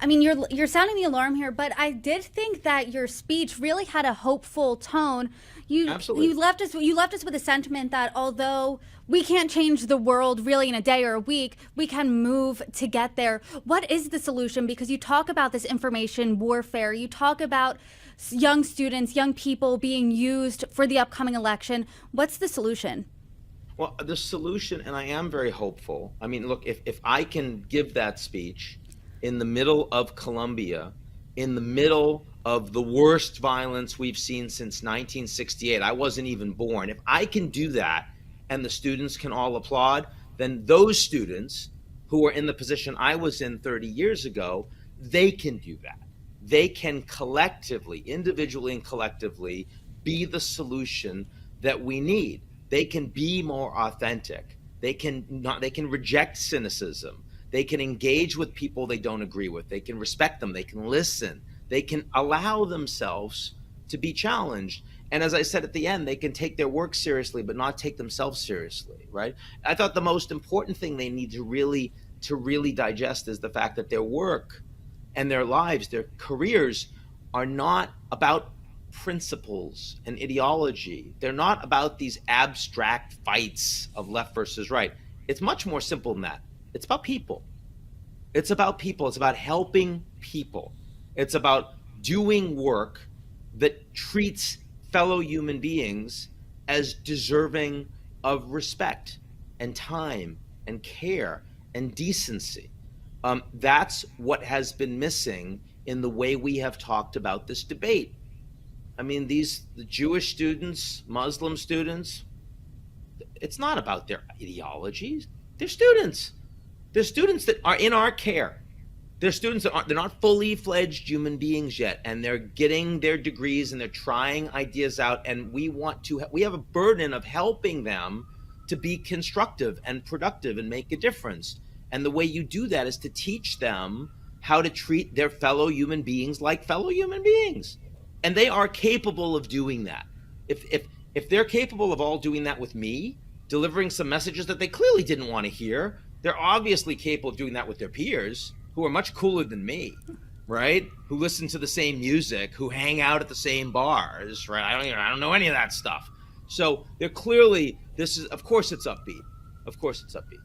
I mean, you're sounding the alarm here, but I did think that your speech really had a hopeful tone. Absolutely. You left us with a sentiment that although we can't change the world really in a day or a week, we can move to get there. What is the solution? Because you talk about this information warfare. You talk about young students, young people being used for the upcoming election. What's the solution? Well, the solution, and I am very hopeful. I mean, look, if I can give that speech in the middle of Colombia, in the middle of the worst violence we've seen since 1968, I wasn't even born. If I can do that and the students can all applaud, then those students who are in the position I was in 30 years ago, they can do that. They can collectively, individually and collectively, be the solution that we need. They can be more authentic. They can reject cynicism. They can engage with people they don't agree with. They can respect them. They can listen. They can allow themselves to be challenged. And as I said at the end, they can take their work seriously, but not take themselves seriously, right? I thought the most important thing they need to really digest is the fact that their work and their lives, their careers, are not about principles and ideology. They're not about these abstract fights of left versus right. It's much more simple than that. It's about people. It's about people. It's about helping people. It's about doing work that treats fellow human beings as deserving of respect and time and care and decency. That's what has been missing in the way we have talked about this debate. I mean, the Jewish students, Muslim students, it's not about their ideologies. They're students. They're students that are in our care. They're students that they're not fully fledged human beings yet, and they're getting their degrees and they're trying ideas out. And we have a burden of helping them to be constructive and productive and make a difference. And the way you do that is to teach them how to treat their fellow human beings like fellow human beings. And they are capable of doing that. If they're capable of all doing that with me, delivering some messages that they clearly didn't want to hear, they're obviously capable of doing that with their peers who are much cooler than me, right? Who listen to the same music, who hang out at the same bars, right? I don't know any of that stuff. So they're clearly, of course it's upbeat. Of course it's upbeat.